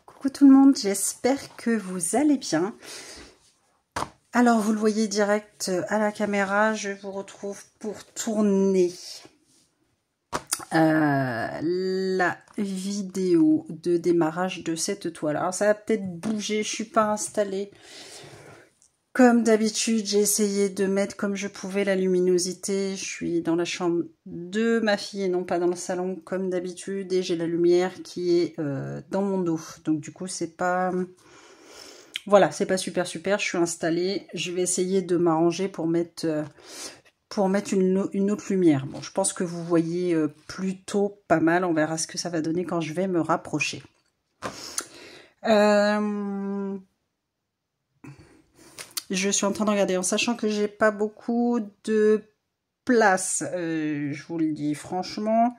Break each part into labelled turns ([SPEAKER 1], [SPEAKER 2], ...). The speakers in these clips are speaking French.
[SPEAKER 1] Coucou tout le monde, j'espère que vous allez bien. Alors vous le voyez direct à la caméra, je vous retrouve pour tourner la vidéo de démarrage de cette toile. Alors ça va peut-être bouger, je suis pas installée. Comme d'habitude, j'ai essayé de mettre comme je pouvais la luminosité. Je suis dans la chambre de ma fille et non pas dans le salon comme d'habitude. Et j'ai la lumière qui est dans mon dos. Donc du coup, c'est pas... Voilà, c'est pas super. Je suis installée. Je vais essayer de m'arranger pour mettre une autre lumière. Bon, je pense que vous voyez plutôt pas mal. On verra ce que ça va donner quand je vais me rapprocher. Je suis en train de regarder en sachant que j'ai pas beaucoup de place. Je vous le dis franchement.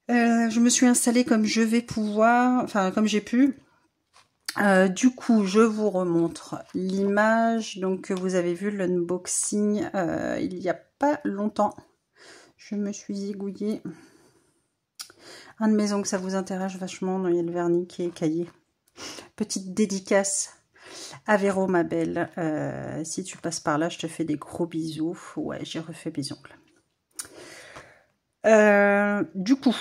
[SPEAKER 1] Je me suis installée comme je vais pouvoir, enfin comme j'ai pu. Du coup, je vous remontre l'image. Donc, vous avez vu l'unboxing il n'y a pas longtemps. Je me suis zigouillée. Un de mes ongles, ça vous intéresse vachement. Il y a le vernis qui est écaillé. Petite dédicace à Véro, ma belle. Si tu passes par là, je te fais des gros bisous. Ouais, j'ai refait mes ongles. Du coup,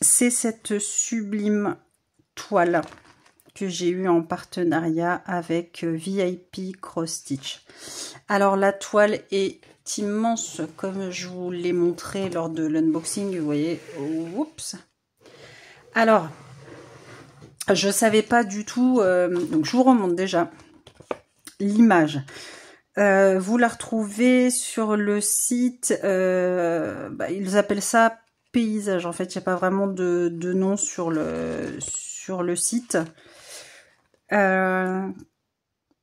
[SPEAKER 1] c'est cette sublime toile que j'ai eu en partenariat avec VIP Cross Stitch. Alors la toile est immense comme je vous l'ai montré lors de l'unboxing, vous voyez. Oups. Alors, je savais pas du tout, donc je vous remonte déjà l'image. Vous la retrouvez sur le site, ils appellent ça paysage. En fait, il n'y a pas vraiment de nom sur le site.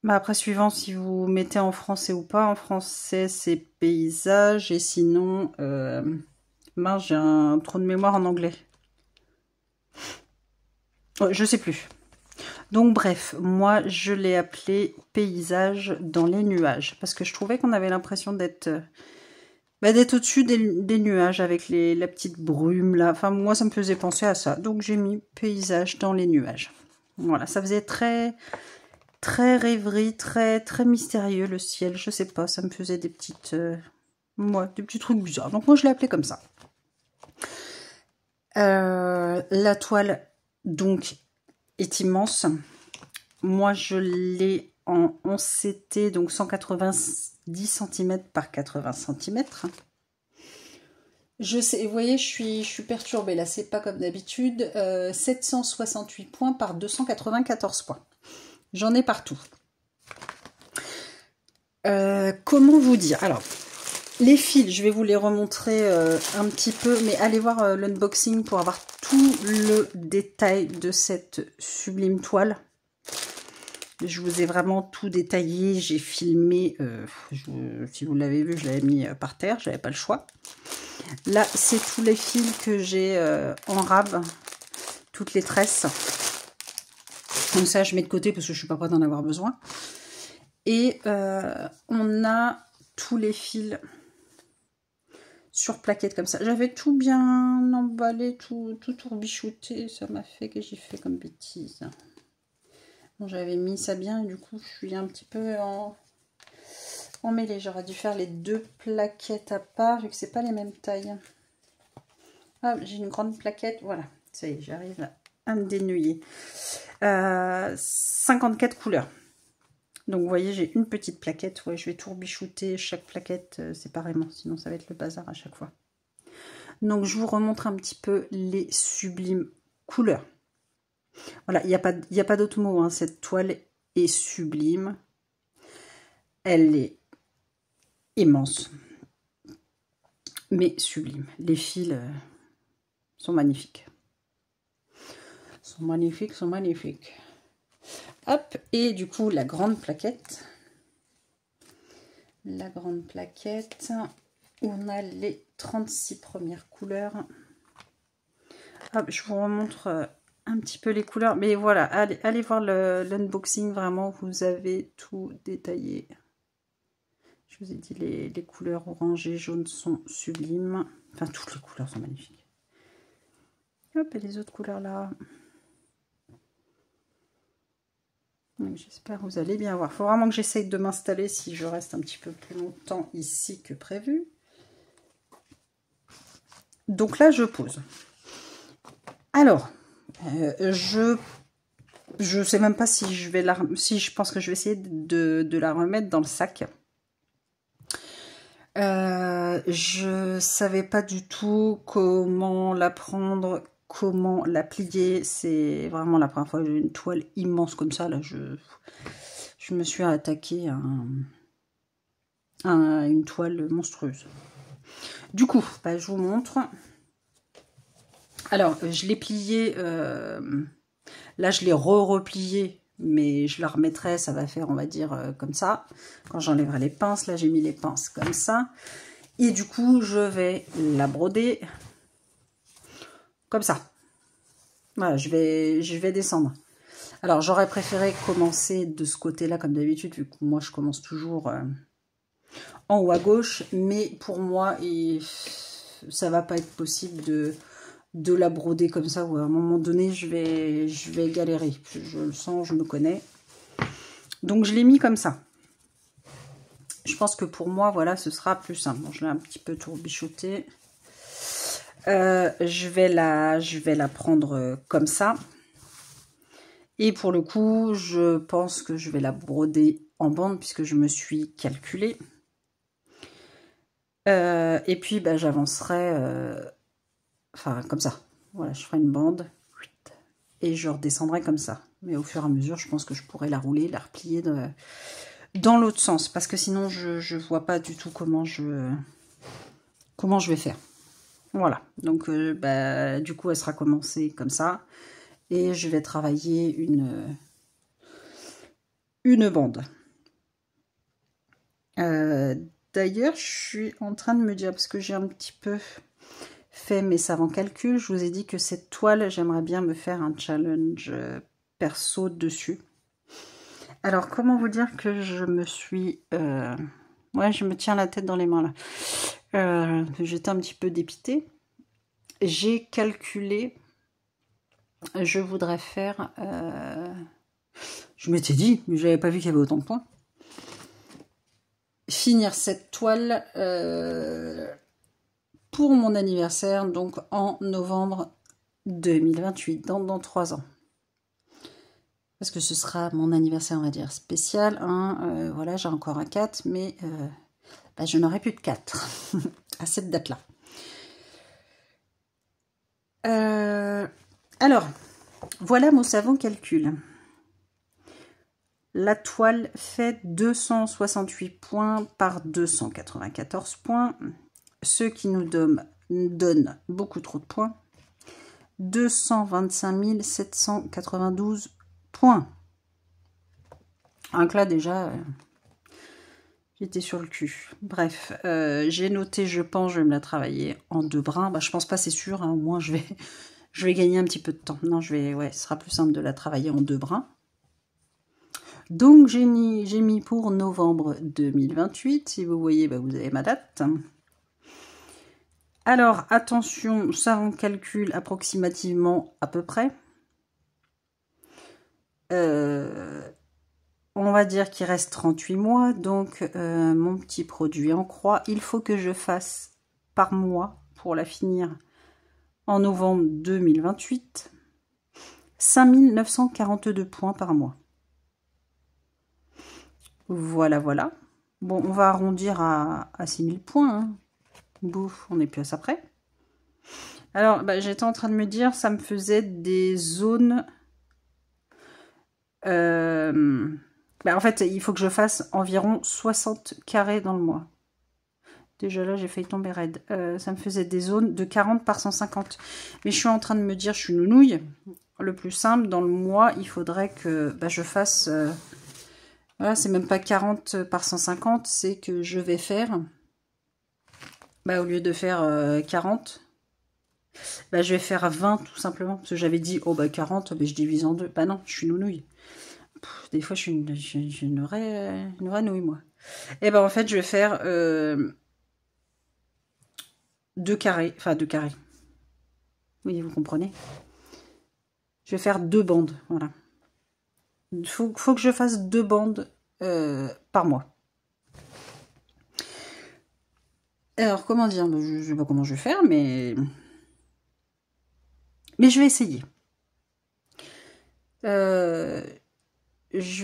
[SPEAKER 1] Après, suivant si vous mettez en français ou pas. En français, c'est paysage. Et sinon, mince, j'ai un trou de mémoire en anglais. Je sais plus. Donc bref, moi, je l'ai appelé paysage dans les nuages. Parce que je trouvais qu'on avait l'impression d'être au-dessus des nuages avec la petite brume là. Enfin, moi, ça me faisait penser à ça. Donc, j'ai mis paysage dans les nuages. Voilà, ça faisait très rêverie, très mystérieux le ciel. Je sais pas, ça me faisait des petites... des petits trucs bizarres. Donc, moi, je l'ai appelé comme ça. La toile, donc, est immense. Moi, je l'ai en 11 CT, donc 190 cm par 80 cm. Je sais, vous voyez, je suis perturbée là, c'est pas comme d'habitude. 768 points par 294 points. J'en ai partout. Comment vous dire? Alors, les fils, je vais vous les remontrer un petit peu, mais allez voir l'unboxing pour avoir tout le détail de cette sublime toile. Je vous ai vraiment tout détaillé, j'ai filmé, si vous l'avez vu, je l'avais mis par terre, j'avais pas le choix. Là, c'est tous les fils que j'ai en rab, toutes les tresses. Comme ça, je mets de côté parce que je suis pas prête d'en avoir besoin. Et on a tous les fils sur plaquettes comme ça. J'avais tout bien emballé, tout tourbichouté. Ça m'a fait que j'ai fait comme bêtise. Bon, j'avais mis ça bien et du coup, je suis un petit peu en mêlée. J'aurais dû faire les deux plaquettes à part vu que c'est pas les mêmes tailles. Ah, j'ai une grande plaquette. Voilà, ça y est, j'arrive à me dénouiller. 54 couleurs. Donc, vous voyez, j'ai une petite plaquette. Ouais, je vais tourbichouter chaque plaquette séparément. Sinon, ça va être le bazar à chaque fois. Donc, je vous remontre un petit peu les sublimes couleurs. Voilà, il n'y a pas d'autre mot. Hein. Cette toile est sublime. Elle est immense. Mais sublime. Les fils sont magnifiques. Sont magnifiques. Hop, et du coup, la grande plaquette. La grande plaquette. On a les 36 premières couleurs. Hop, je vous remontre un petit peu les couleurs. Mais voilà, allez voir l'unboxing. Vraiment, vous avez tout détaillé. Je vous ai dit, les couleurs orange et jaune sont sublimes. Enfin, toutes les couleurs sont magnifiques. Hop, et les autres couleurs là. J'espère que vous allez bien voir. Il faut vraiment que j'essaye de m'installer si je reste un petit peu plus longtemps ici que prévu. Donc là, je pose. Alors, je sais même pas si je vais je pense que je vais essayer de la remettre dans le sac. Je savais pas du tout comment la prendre, comment la plier. C'est vraiment la première fois que j'ai une toile immense comme ça. Là, je me suis attaquée à une toile monstrueuse. Du coup, bah, je vous montre. Alors, je l'ai pliée. Là, je l'ai repliée, mais je la remettrai. Ça va faire, on va dire, comme ça. Quand j'enlèverai les pinces, là, j'ai mis les pinces comme ça. Et du coup, je vais la broder comme ça. Voilà, je vais descendre. Alors, j'aurais préféré commencer de ce côté-là, comme d'habitude, vu que moi, je commence toujours en haut à gauche. Mais pour moi, ça va pas être possible de la broder comme ça, ou à un moment donné, je vais galérer. Je le sens, je me connais. Donc, je l'ai mis comme ça. Je pense que pour moi, voilà, ce sera plus simple. Bon, je l'ai un petit peu tourbichoté. Je vais la prendre comme ça. Et pour le coup, je pense que je vais la broder en bande puisque je me suis calculée. Et puis, bah, j'avancerai, enfin, comme ça. Voilà, je ferai une bande et je redescendrai comme ça. Mais au fur et à mesure, je pense que je pourrais la rouler, la replier dans l'autre sens. Parce que sinon, je ne vois pas du tout comment je vais faire. Voilà, donc bah, du coup, elle sera commencée comme ça. Et je vais travailler une bande. D'ailleurs, je suis en train de me dire, parce que j'ai un petit peu fait mes savants calculs, je vous ai dit que cette toile, j'aimerais bien me faire un challenge perso dessus. Alors, comment vous dire que je me suis... Ouais, je me tiens la tête dans les mains là. J'étais un petit peu dépitée. J'ai calculé... Je voudrais faire... Je m'étais dit, mais je n'avais pas vu qu'il y avait autant de points. Finir cette toile pour mon anniversaire, donc en novembre 2028, dans 3 ans. Parce que ce sera mon anniversaire, on va dire, spécial. Hein, voilà, j'ai encore un 4, mais bah, je n'aurai plus de 4 à cette date-là. Alors, voilà mon savant calcul. La toile fait 268 points par 294 points, ce qui nous donne beaucoup trop de points. 225 792 points. Donc là déjà, j'étais sur le cul. Bref, j'ai noté, je pense, je vais me la travailler en 2 brins. Bah, je pense pas, c'est sûr, hein, au moins je vais gagner un petit peu de temps. Non, ouais, ce sera plus simple de la travailler en 2 brins. Donc, j'ai mis pour novembre 2028. Si vous voyez, bah, vous avez ma date. Alors, attention, ça on calcule approximativement à peu près. On va dire qu'il reste 38 mois. Donc, mon petit produit en croix, il faut que je fasse par mois pour la finir en novembre 2028. 5942 points par mois. Voilà, voilà. Bon, on va arrondir à 6000 points. Hein. Bouf, on n'est plus à ça près. Alors, bah, j'étais en train de me dire, ça me faisait des zones... Bah, en fait, il faut que je fasse environ 60 carrés dans le mois. Déjà là, j'ai failli tomber raide. Ça me faisait des zones de 40 par 150. Mais je suis en train de me dire, je suis nounouille. Le plus simple, dans le mois, il faudrait que bah, je fasse... Voilà, c'est même pas 40 par 150, c'est que je vais faire, bah, au lieu de faire 40, bah, je vais faire 20 tout simplement. Parce que j'avais dit, oh bah 40, bah, je divise en 2. Bah non, je suis nounouille. Des fois, je suis une vraie nouille, moi. Et ben en fait, je vais faire 2 carrés. Enfin, 2 carrés. Oui, vous comprenez. Je vais faire 2 bandes, voilà. Il faut que je fasse 2 bandes par mois. Alors, comment dire, je ne sais pas comment je vais faire, mais je vais essayer. Je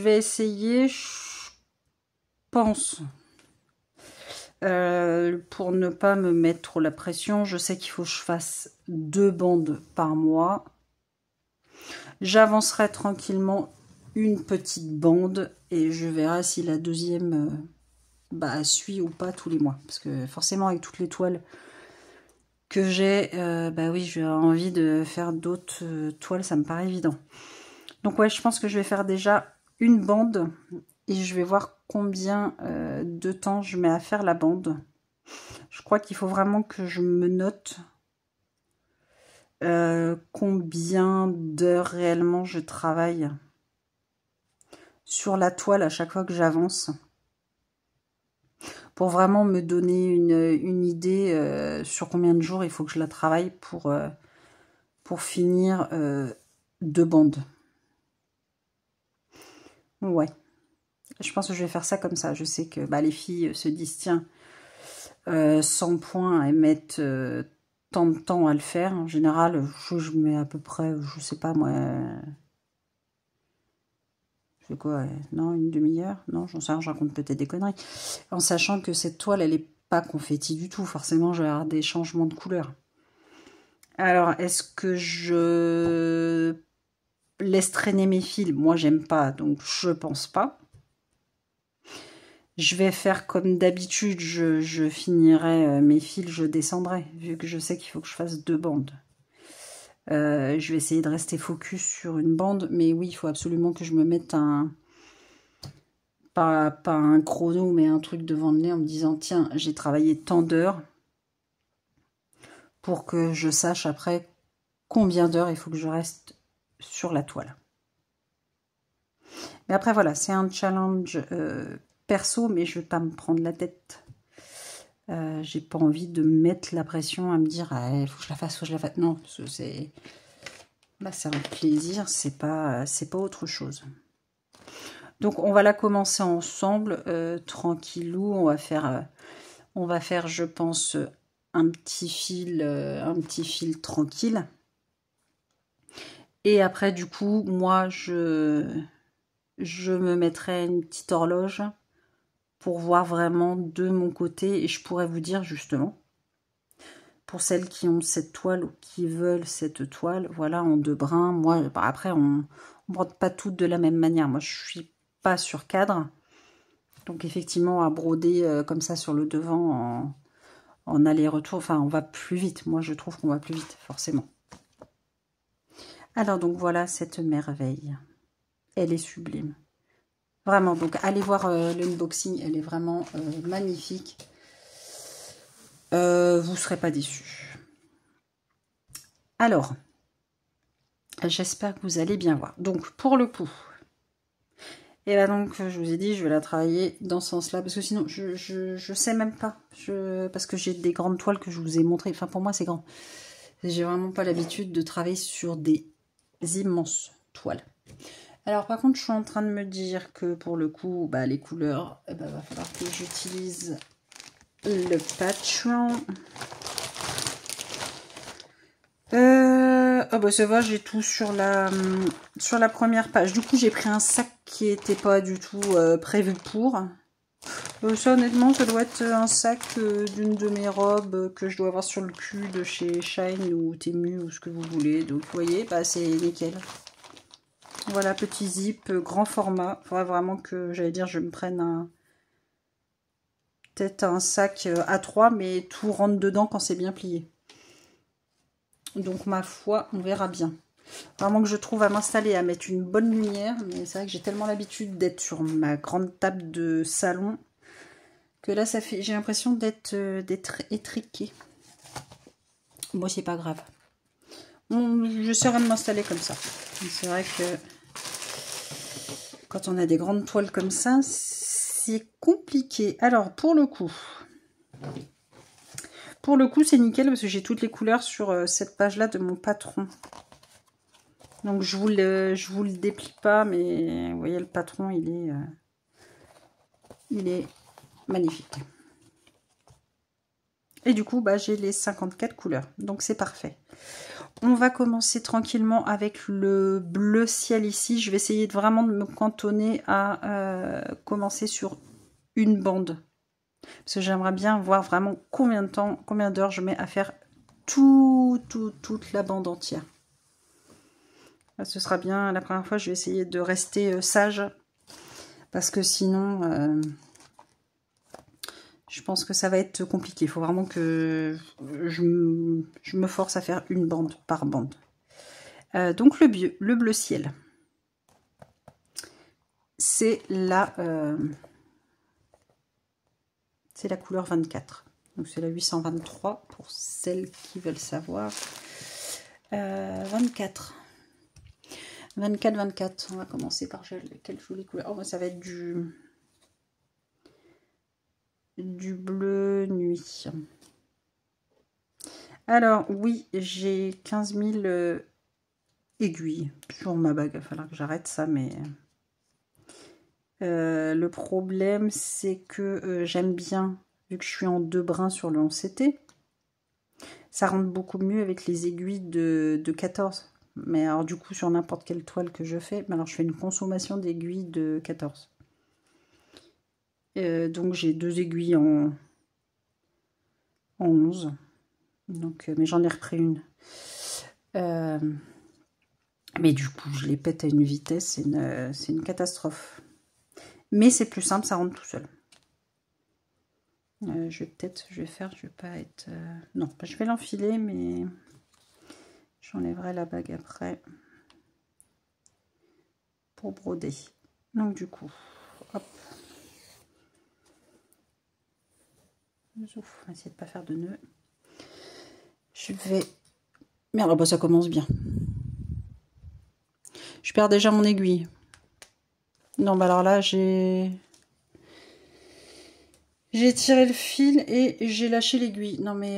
[SPEAKER 1] vais essayer, je pense, pour ne pas me mettre trop la pression. Je sais qu'il faut que je fasse 2 bandes par mois. J'avancerai tranquillement une petite bande et je verrai si la deuxième suit ou pas tous les mois. Parce que forcément, avec toutes les toiles que j'ai, bah oui, j'ai envie de faire d'autres toiles, ça me paraît évident. Donc ouais, je pense que je vais faire déjà une bande et je vais voir combien de temps je mets à faire la bande. Je crois qu'il faut vraiment que je me note combien d'heures réellement je travaille sur la toile à chaque fois que j'avance, pour vraiment me donner une idée sur combien de jours il faut que je la travaille pour finir 2 bandes. Ouais, je pense que je vais faire ça comme ça. Je sais que les filles se disent, tiens, 100 points, elles mettent tant de temps à le faire. En général, je mets à peu près, je sais pas moi, je fais quoi, non, une demi-heure? Non, j'en sais rien, je raconte peut-être des conneries. En sachant que cette toile, elle est pas confetti du tout. Forcément, je vais avoir des changements de couleur. Alors, est-ce que je laisse traîner mes fils? Moi, j'aime pas, donc je pense pas. Je vais faire comme d'habitude, je finirai mes fils, je descendrai, vu que je sais qu'il faut que je fasse 2 bandes. Je vais essayer de rester focus sur une bande, mais oui, il faut absolument que je me mette pas un chrono, mais un truc devant le nez en me disant, tiens, j'ai travaillé tant d'heures, pour que je sache après combien d'heures il faut que je reste sur la toile. Mais après, voilà, c'est un challenge perso, mais je vais pas me prendre la tête. J'ai pas envie de me mettre la pression à me dire, il faut que je la fasse, faut que je la fasse. Non, c'est un plaisir, c'est pas autre chose. Donc on va la commencer ensemble, tranquillou. On va faire, je pense, un petit fil tranquille. Et après, du coup, moi, je me mettrai une petite horloge pour voir vraiment de mon côté. Et je pourrais vous dire justement, pour celles qui ont cette toile ou qui veulent cette toile, voilà, en 2 brins. Moi, après, on ne brode pas toutes de la même manière. Moi, je suis pas sur cadre. Donc, effectivement, à broder comme ça sur le devant en aller-retour, enfin, on va plus vite. Moi, je trouve qu'on va plus vite, forcément. Alors, donc, voilà cette merveille. Elle est sublime. Vraiment, donc, allez voir l'unboxing. Elle est vraiment magnifique. Vous ne serez pas déçus. Alors, j'espère que vous allez bien voir. Donc, pour le coup, et là donc, je vous ai dit, je vais la travailler dans ce sens-là, parce que sinon, je sais même pas. Parce que j'ai des grandes toiles que je vous ai montrées. Enfin, pour moi, c'est grand. J'ai vraiment pas l'habitude de travailler sur des immenses toiles. Alors, par contre, je suis en train de me dire que pour le coup, les couleurs, va falloir que j'utilise le Patreon. Ça va, j'ai tout sur la première page. Du coup, j'ai pris un sac qui n'était pas du tout prévu pour. Ça, honnêtement, ça doit être un sac d'une de mes robes que je dois avoir sur le cul de chez Shine ou Temu ou ce que vous voulez. Donc, vous voyez, c'est nickel. Voilà, petit zip, grand format. Il faudrait vraiment que, j'allais dire, je me prenne peut-être un sac A3, mais tout rentre dedans quand c'est bien plié. Donc, ma foi, on verra bien. Vraiment que je trouve à m'installer, à mettre une bonne lumière. Mais c'est vrai que j'ai tellement l'habitude d'être sur ma grande table de salon que là, j'ai l'impression d'être étriquée. Bon, c'est pas grave. J'essaierai de m'installer comme ça. C'est vrai que quand on a des grandes toiles comme ça, c'est compliqué. Alors, pour le coup, Pour le coup, c'est nickel parce que j'ai toutes les couleurs sur cette page-là de mon patron. Donc, je vous le déplie pas, mais vous voyez, le patron, il est magnifique. Et du coup, bah, j'ai les 54 couleurs. Donc, c'est parfait. On va commencer tranquillement avec le bleu ciel ici. Je vais essayer vraiment de me cantonner à commencer sur une bande. Parce que j'aimerais bien voir vraiment combien de temps, combien d'heures je mets à faire toute la bande entière. Là, ce sera bien. La première fois, je vais essayer de rester sage. Parce que sinon, je pense que ça va être compliqué. Il faut vraiment que je me force à faire une bande par bande. Donc le bleu ciel. C'est la couleur 24. Donc c'est la 823 pour celles qui veulent savoir. 24. 24. On va commencer par quelle jolie couleur. Oh, ça va être du bleu nuit. Alors oui, j'ai 15 000 aiguilles sur ma bague. Il va falloir que j'arrête ça, mais le problème c'est que j'aime bien, vu que je suis en 2 brins sur le 11CT, ça rentre beaucoup mieux avec les aiguilles de 14. Mais alors du coup sur n'importe quelle toile que je fais, mais alors je fais une consommation d'aiguilles de 14. Donc j'ai 2 aiguilles en 11. Donc, mais j'en ai repris une. Mais du coup je les pète à une vitesse, c'est une catastrophe. Mais c'est plus simple, ça rentre tout seul. Je vais pas être... non, je vais l'enfiler, mais j'enlèverai la bague après pour broder. Donc du coup, hop. Zouf, on va essayer de pas faire de nœud. Je vais... Merde, bah ça commence bien. Je perds déjà mon aiguille. Non, bah alors là, j'ai tiré le fil et j'ai lâché l'aiguille. Non mais...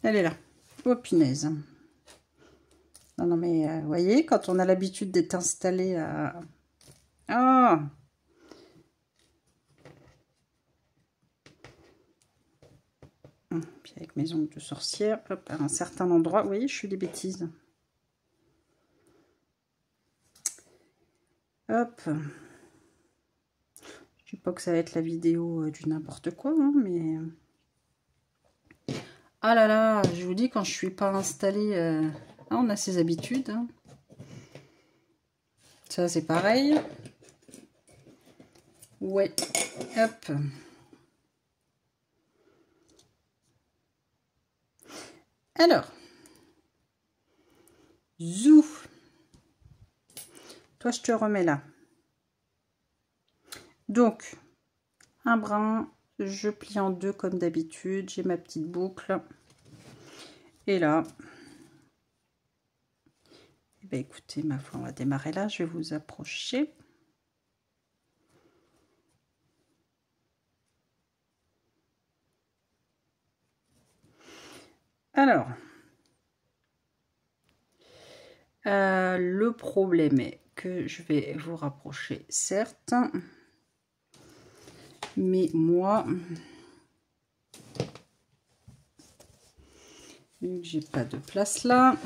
[SPEAKER 1] Elle est là. Oh punaise. Non mais, vous voyez, quand on a l'habitude d'être installé à... Ah, puis avec mes ongles de sorcière, hop, à un certain endroit, vous voyez, je fais des bêtises. Hop. Je dis pas que ça va être la vidéo du n'importe quoi, hein, mais... Ah là là, je vous dis, quand je suis pas installée... Ah, on a ses habitudes. Hein. Ça, c'est pareil. Ouais. Hop. Alors. Zou. Toi, je te remets là. Donc, un brin, je plie en 2 comme d'habitude. J'ai ma petite boucle. Et là, eh bien, écoutez, ma foi, on va démarrer là. Je vais vous approcher. Alors, le problème est que je vais vous rapprocher, certes, mais moi, vu que j'ai pas de place là,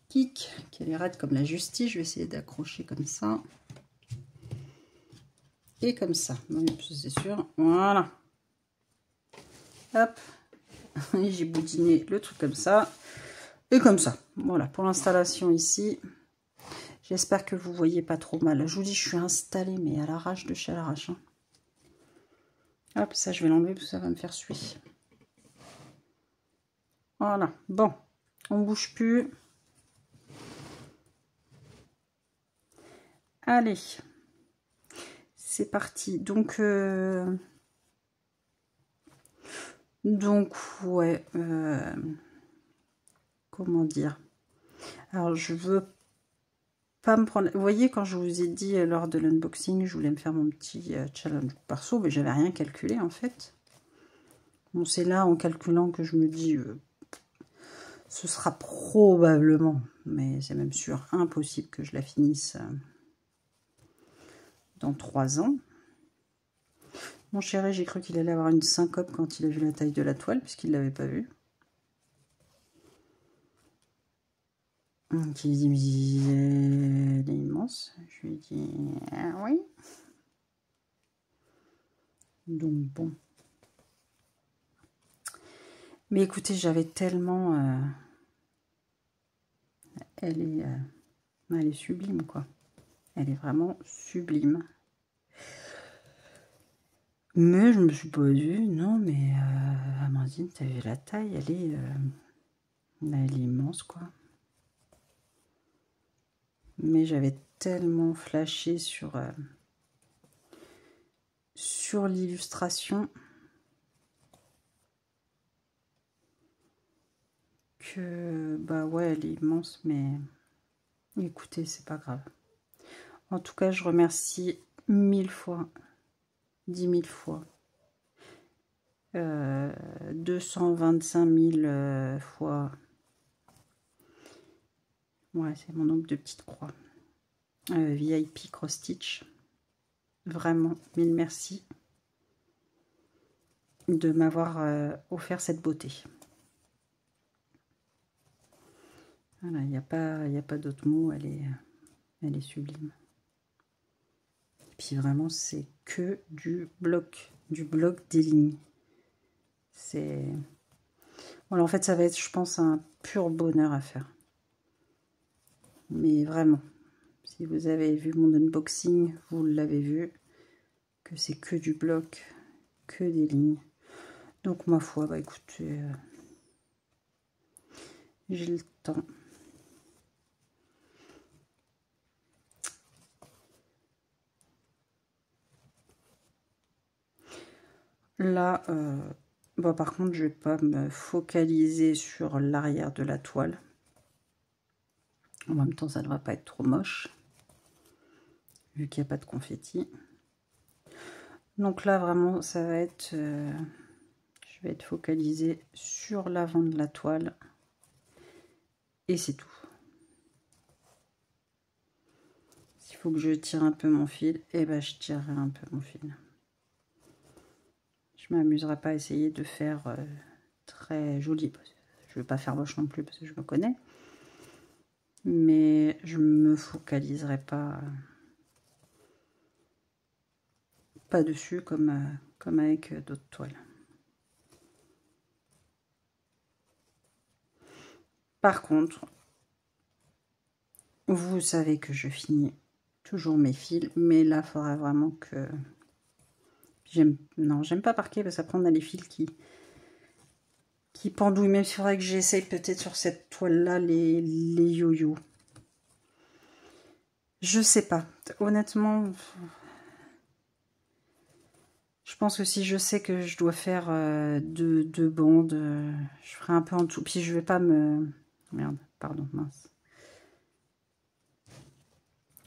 [SPEAKER 1] kick, qu'elle est raide comme la justice, je vais essayer d'accrocher comme ça. Et comme ça, c'est sûr, voilà. Hop, j'ai boudiné le truc comme ça. Et comme ça, voilà, pour l'installation ici. J'espère que vous voyez pas trop mal. Je vous dis, je suis installée, mais à l'arrache de chez l'arrache. Hein. Hop, ça, je vais l'enlever parce que ça va me faire suer. Voilà, bon, on bouge plus. Allez, c'est parti. Donc ouais, comment dire? Alors, je veux pas me prendre... Vous voyez, quand je vous ai dit lors de l'unboxing, je voulais me faire mon petit challenge perso, mais j'avais rien calculé en fait. Bon, c'est là en calculant que je me dis, ce sera probablement, mais c'est même sûr, impossible que je la finisse dans 3 ans. Mon chéri, j'ai cru qu'il allait avoir une syncope quand il a vu la taille de la toile, puisqu'il ne l'avait pas vue. Donc il dit, mais elle est immense. Je lui ai dit, ah oui. Donc bon. Mais écoutez, j'avais tellement... elle est sublime, quoi. Elle est vraiment sublime. Mais je me suis pas dit, non, mais Amandine, t'as vu la taille, elle est immense, quoi. Mais j'avais tellement flashé sur l'illustration que, bah ouais, elle est immense, mais écoutez, c'est pas grave. En tout cas, je remercie 1000 fois, 10 000 fois, 225 000 fois. Ouais, c'est mon nombre de petites croix. VIP Cross Stitch. Vraiment, mille merci de m'avoir offert cette beauté. Voilà, il n'y a pas d'autre mot, elle est sublime. Et puis vraiment, c'est que du bloc des lignes. C'est... Voilà, en fait, ça va être, je pense, un pur bonheur à faire. Mais vraiment, si vous avez vu mon unboxing, vous l'avez vu, que c'est que du bloc, que des lignes. Donc, ma foi, bah écoutez, j'ai le temps. Là, bon, par contre, je vais pas me focaliser sur l'arrière de la toile. En même temps, ça ne devrait pas être trop moche, vu qu'il n'y a pas de confetti. Donc là, vraiment, ça va être... je vais être focalisée sur l'avant de la toile. Et c'est tout. S'il faut que je tire un peu mon fil, et ben je tirerai un peu mon fil. Je m'amuserai pas à essayer de faire très joli. Je ne veux pas faire moche non plus parce que je me connais. Mais je me focaliserai pas dessus comme avec d'autres toiles. Par contre, vous savez que je finis toujours mes fils, mais là, il faudra vraiment que... Non, j'aime pas parquer parce qu'après on a les fils qui pendouillent. Même s'il faudrait que j'essaye peut-être sur cette toile-là les yo-yo. Je sais pas. Honnêtement, je pense que si je sais que je dois faire deux bandes, je ferai un peu en dessous. Puis je vais pas me... Merde, pardon, mince.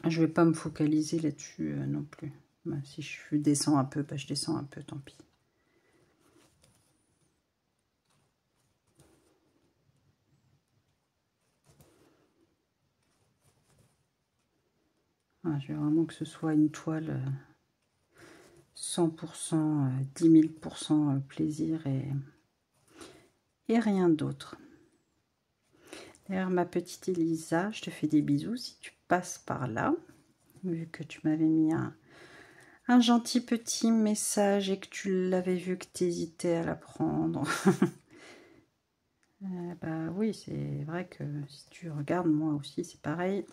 [SPEAKER 1] Je vais pas me focaliser là-dessus non plus. Bah, si je descends un peu, bah, je descends un peu, tant pis. Voilà, je veux vraiment que ce soit une toile 100%, 10 000% plaisir et rien d'autre. D'ailleurs, ma petite Elisa, je te fais des bisous si tu passes par là, vu que tu m'avais mis un gentil petit message et que tu l'avais vu que tu hésitais à la prendre. Bah oui, c'est vrai que si tu regardes, moi aussi, c'est pareil.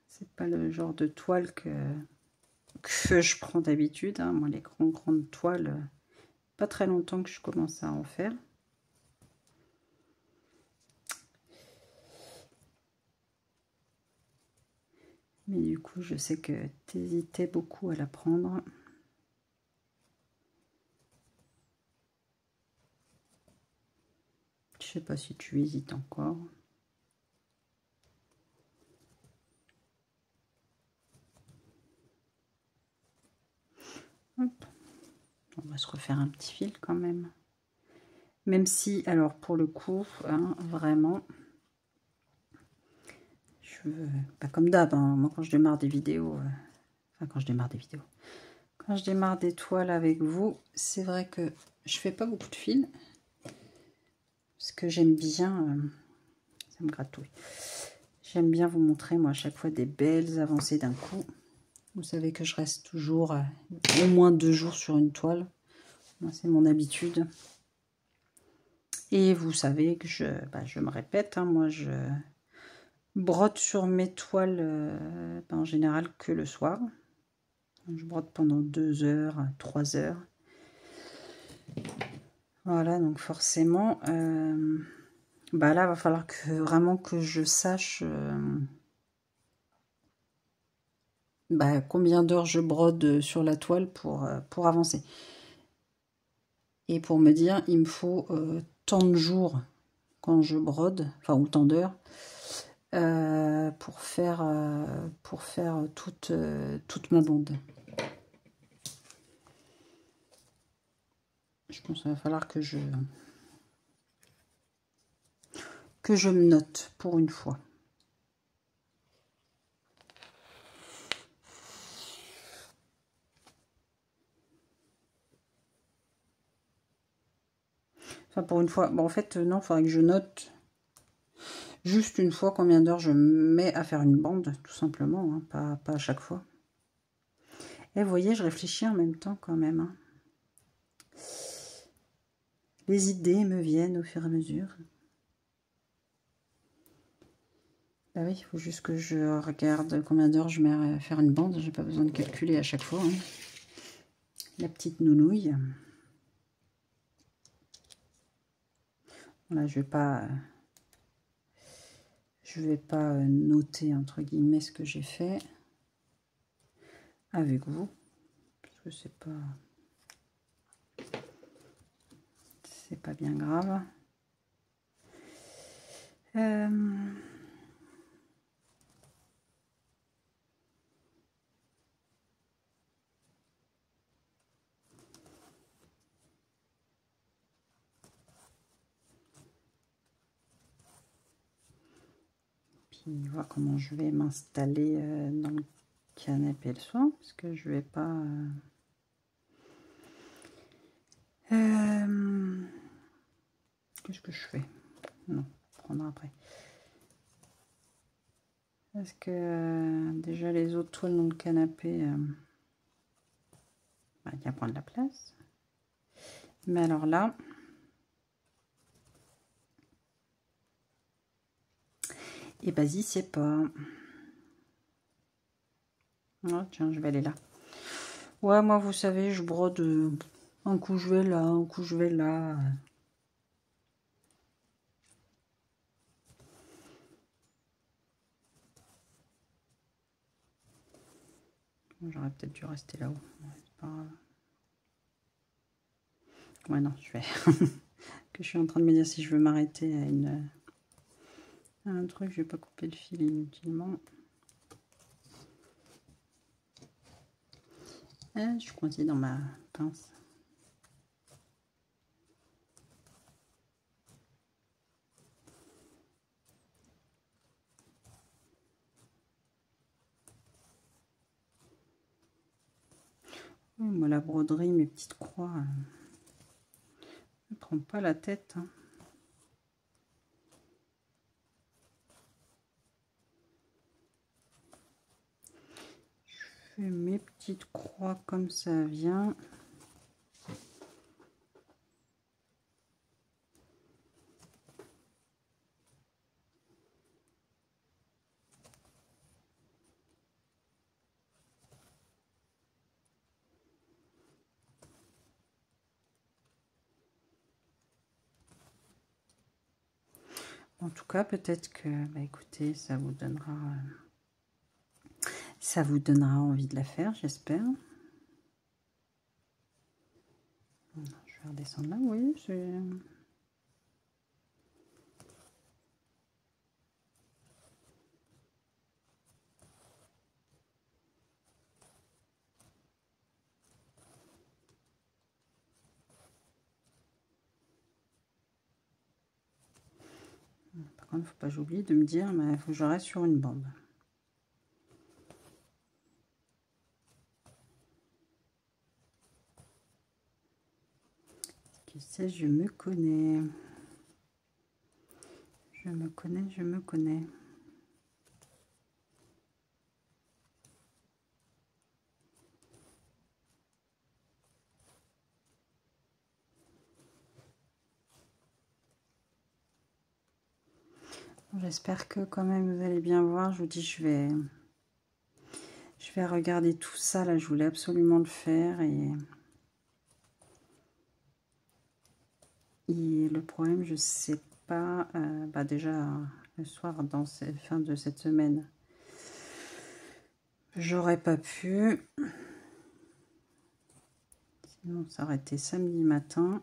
[SPEAKER 1] C'est pas le genre de toile que je prends d'habitude. Hein. Moi, les grandes toiles, pas très longtemps que je commence à en faire. Mais du coup, je sais que tu hésitais beaucoup à la prendre. Je sais pas si tu hésites encore. Hop. On va se refaire un petit fil quand même. Même si, alors pour le coup, hein, vraiment, je veux, pas comme d'hab, hein, moi quand je démarre des vidéos, enfin quand je démarre des vidéos, quand je démarre des toiles avec vous, c'est vrai que je fais pas beaucoup de fils, parce que j'aime bien, ça me gratouille, j'aime bien vous montrer moi à chaque fois des belles avancées d'un coup. Vous savez que je reste toujours au moins 2 jours sur une toile, c'est mon habitude. Et vous savez que je me répète, hein, moi je brode sur mes toiles en général que le soir. Je brode pendant 2 heures, 3 heures. Voilà, donc forcément, là, va falloir que vraiment que je sache combien d'heures je brode sur la toile pour avancer. Et pour me dire, il me faut tant de jours quand je brode, enfin, ou tant d'heures, pour faire toute ma bande. Je pense qu'il va falloir que je me note pour une fois. Enfin, pour une fois. Bon, en fait, non, il faudrait que je note juste une fois combien d'heures je mets à faire une bande, tout simplement, hein, pas à chaque fois. Et vous voyez, je réfléchis en même temps quand même. Hein. Les idées me viennent au fur et à mesure. Bah oui, il faut juste que je regarde combien d'heures je mets à faire une bande. J'ai pas besoin de calculer à chaque fois. Hein. La petite nounouille. Voilà, je vais pas noter entre guillemets ce que j'ai fait avec vous, parce que c'est pas bien grave. Puis voir comment je vais m'installer dans le canapé le soir, parce que je vais pas qu'est-ce que je fais? Non, prendre après. Parce que déjà les autres toiles dans le canapé, il y a prendre la place. Mais alors là, et vas-y, c'est pas. Oh, tiens, je vais aller là. Ouais, moi, vous savez, je brode. Un coup, je vais là, un coup, je vais là. J'aurais peut-être dû rester là-haut. Ouais, non, je vais. Que je suis en train de me dire si je veux m'arrêter à un truc, je vais pas couper le fil inutilement. Je suis coincée dans ma pince. Oui, moi, la broderie, mes petites croix, ne prend pas la tête. Hein. Je fais mes petites croix comme ça vient. En tout cas, peut-être que, écoutez, ça vous donnera envie de la faire, j'espère. Je vais redescendre là, oui, c'est... contre, il ne faut pas que j'oublie de me dire, mais il faut que je reste sur une bande. Qui sait, je me connais. Je me connais, je me connais. J'espère que quand même vous allez bien voir. Je vous dis, je vais regarder tout ça. Là, je voulais absolument le faire. Et le problème, je sais pas. Bah déjà, le soir, dans cette fin de cette semaine, j'aurais pas pu. Sinon, ça aurait été samedi matin.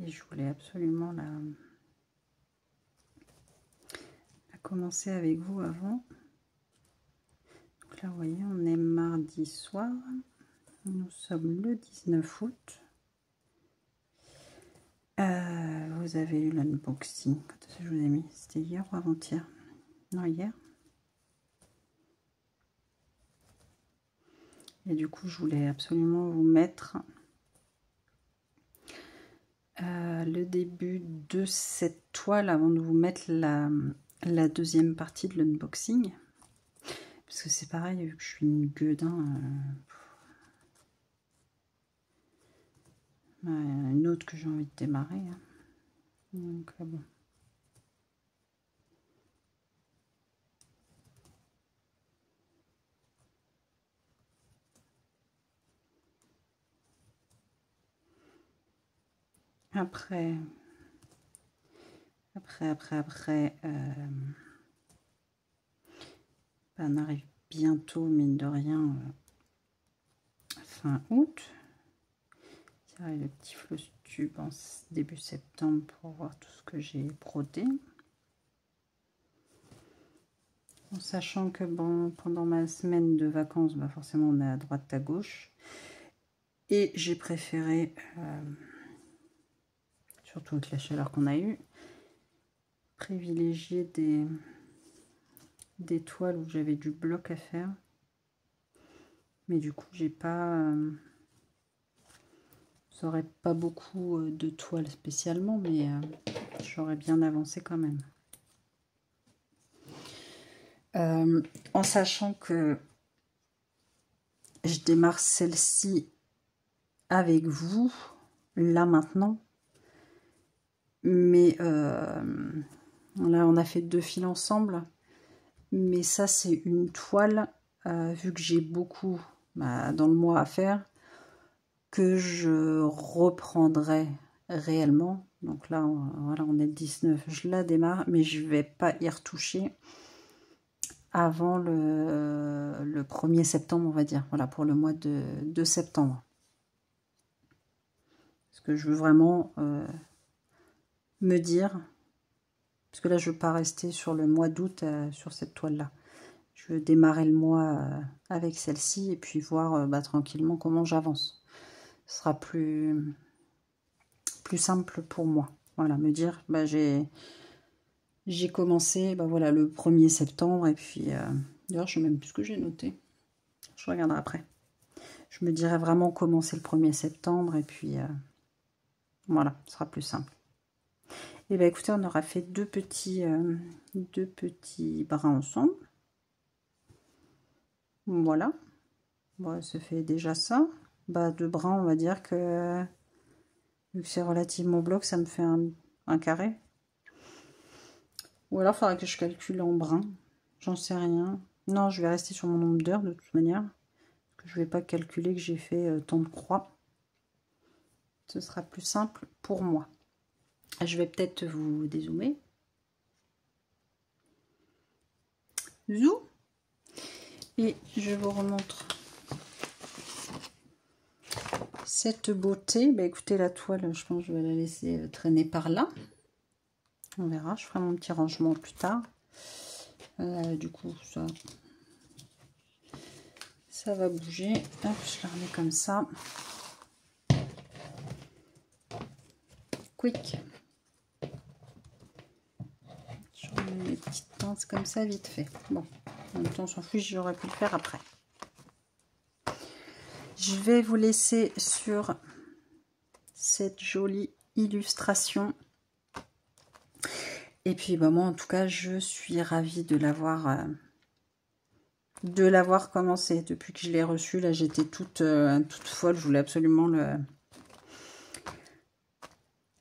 [SPEAKER 1] Et je voulais absolument la commencer avec vous avant. Donc là, vous voyez, on est mardi soir. Nous sommes le 19 août. Vous avez eu l'unboxing. Quand est-ce que je vous ai mis? C'était hier ou avant-hier? Non, hier. Et du coup, je voulais absolument vous mettre le début de cette toile avant de vous mettre la deuxième partie de l'unboxing. Parce que c'est pareil, vu que je suis une gueudin. Une autre que j'ai envie de démarrer. Hein. Donc bon. Après, on arrive bientôt, mine de rien, fin août. Tirer le petit floss tube en début septembre pour voir tout ce que j'ai brodé. En sachant que bon, pendant ma semaine de vacances, bah forcément on est à droite à gauche. Et j'ai préféré, surtout avec la chaleur qu'on a eue, privilégier des toiles où j'avais du bloc à faire. Mais du coup, j'ai pas... ça aurait pas beaucoup de toiles spécialement, mais j'aurais bien avancé quand même. En sachant que je démarre celle-ci avec vous, là maintenant. Mais là, on a fait 2 fils ensemble. Mais ça, c'est une toile, vu que j'ai beaucoup dans le mois à faire, que je reprendrai réellement. Donc là, voilà, on est le 19, je la démarre, mais je vais pas y retoucher avant le 1er septembre, on va dire. Voilà, pour le mois de septembre. Parce que je veux vraiment me dire, parce que là, je veux pas rester sur le mois d'août sur cette toile-là. Je veux démarrer le mois avec celle-ci et puis voir tranquillement comment j'avance. Ce sera plus simple pour moi. Voilà, me dire, j'ai commencé voilà, le 1er septembre et puis, d'ailleurs, je ne sais même plus ce que j'ai noté. Je regarderai après. Je me dirais vraiment commencer le 1er septembre et puis, voilà, ce sera plus simple. Et bien, écoutez, on aura fait deux petits bras ensemble. Voilà. Bon, ça fait déjà ça. 2 bras, on va dire que, vu que c'est relativement bloc, ça me fait un carré. Ou alors, il faudra que je calcule en brin. J'en sais rien. Non, je vais rester sur mon nombre d'heures de toute manière. Parce que je ne vais pas calculer que j'ai fait tant de croix. Ce sera plus simple pour moi. Je vais peut-être vous dézoomer. Zou. Et je vous remontre cette beauté. Écoutez, la toile, je pense que je vais la laisser traîner par là. On verra, je ferai mon petit rangement plus tard. Du coup, ça va bouger. Hop, je la remets comme ça. Quick. les petites pinces comme ça vite fait. Bon, en même temps on s'en fout, j'aurais pu le faire après. Je vais vous laisser sur cette jolie illustration. Et puis bah, moi en tout cas je suis ravie de l'avoir commencé. Depuis que je l'ai reçu, là j'étais toute folle, je voulais absolument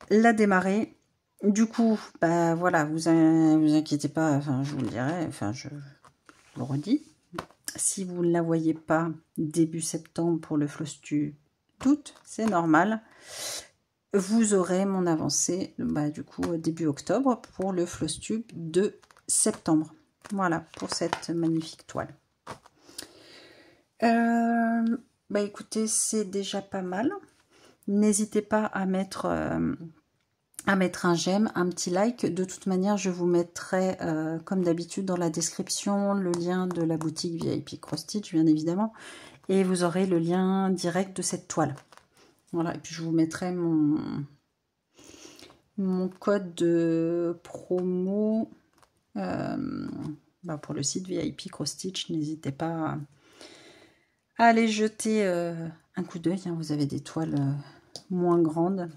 [SPEAKER 1] la démarrer. Du coup, bah voilà, vous inquiétez pas, enfin je vous le dirai, enfin je vous le redis. Si vous ne la voyez pas début septembre pour le Flosstube d'août, c'est normal. Vous aurez mon avancée, bah, du coup début octobre pour le Flosstube de septembre. Voilà pour cette magnifique toile. Bah écoutez, c'est déjà pas mal. N'hésitez pas à mettre un j'aime, un petit like. De toute manière, je vous mettrai, comme d'habitude, dans la description, le lien de la boutique VIP Cross Stitch, bien évidemment. Et vous aurez le lien direct de cette toile. Voilà, et puis je vous mettrai mon code de promo pour le site VIP Cross Stitch. N'hésitez pas à aller jeter un coup d'œil. Hein, vous avez des toiles moins grandes.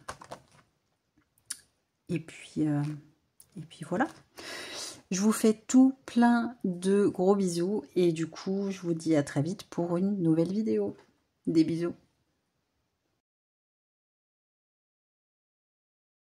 [SPEAKER 1] Et puis voilà. Je vous fais tout plein de gros bisous. Et du coup, je vous dis à très vite pour une nouvelle vidéo. Des bisous.